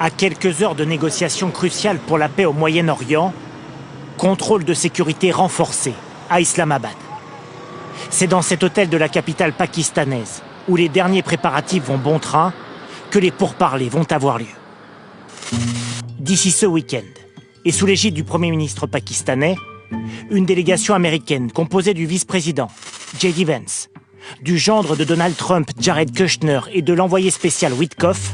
À quelques heures de négociations cruciales pour la paix au Moyen-Orient, contrôle de sécurité renforcé à Islamabad. C'est dans cet hôtel de la capitale pakistanaise, où les derniers préparatifs vont bon train, que les pourparlers vont avoir lieu. D'ici ce week-end, et sous l'égide du Premier ministre pakistanais, une délégation américaine composée du vice-président, J.D. Vance, du gendre de Donald Trump, Jared Kushner, et de l'envoyé spécial Witkoff,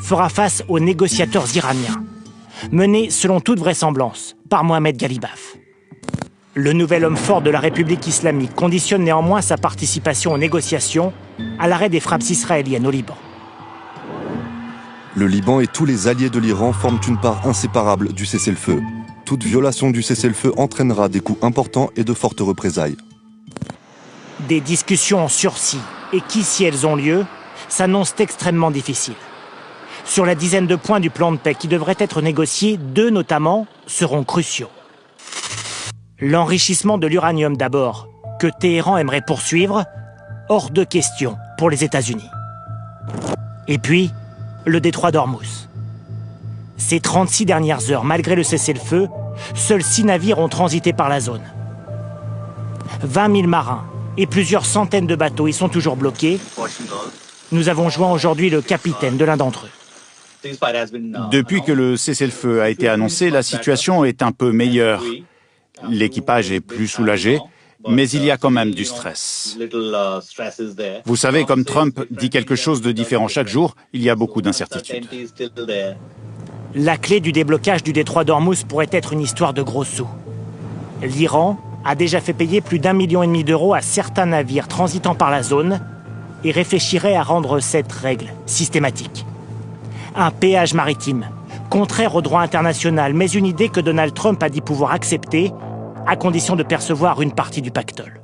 fera face aux négociateurs iraniens, menés selon toute vraisemblance par Mohamed Ghalibaf. Le nouvel homme fort de la République islamique conditionne néanmoins sa participation aux négociations à l'arrêt des frappes israéliennes au Liban. Le Liban et tous les alliés de l'Iran forment une part inséparable du cessez-le-feu. Toute violation du cessez-le-feu entraînera des coûts importants et de fortes représailles. Des discussions en sursis, et qui, si elles ont lieu, s'annoncent extrêmement difficiles. Sur la dizaine de points du plan de paix qui devraient être négociés, 2 notamment seront cruciaux. L'enrichissement de l'uranium d'abord, que Téhéran aimerait poursuivre, hors de question pour les États-Unis. Et puis, le détroit d'Ormuz. Ces 36 dernières heures, malgré le cessez-le-feu, seuls 6 navires ont transité par la zone. 20 000 marins et plusieurs centaines de bateaux y sont toujours bloqués. Nous avons joint aujourd'hui le capitaine de l'un d'entre eux. Depuis que le cessez-le-feu a été annoncé, la situation est un peu meilleure. L'équipage est plus soulagé, mais il y a quand même du stress. Vous savez, comme Trump dit quelque chose de différent chaque jour, il y a beaucoup d'incertitudes. La clé du déblocage du détroit d'Ormuz pourrait être une histoire de gros sous. L'Iran a déjà fait payer plus d'1,5 million d'euros à certains navires transitant par la zone et réfléchirait à rendre cette règle systématique. Un péage maritime, contraire au droit international, mais une idée que Donald Trump a dit pouvoir accepter, à condition de percevoir une partie du pactole.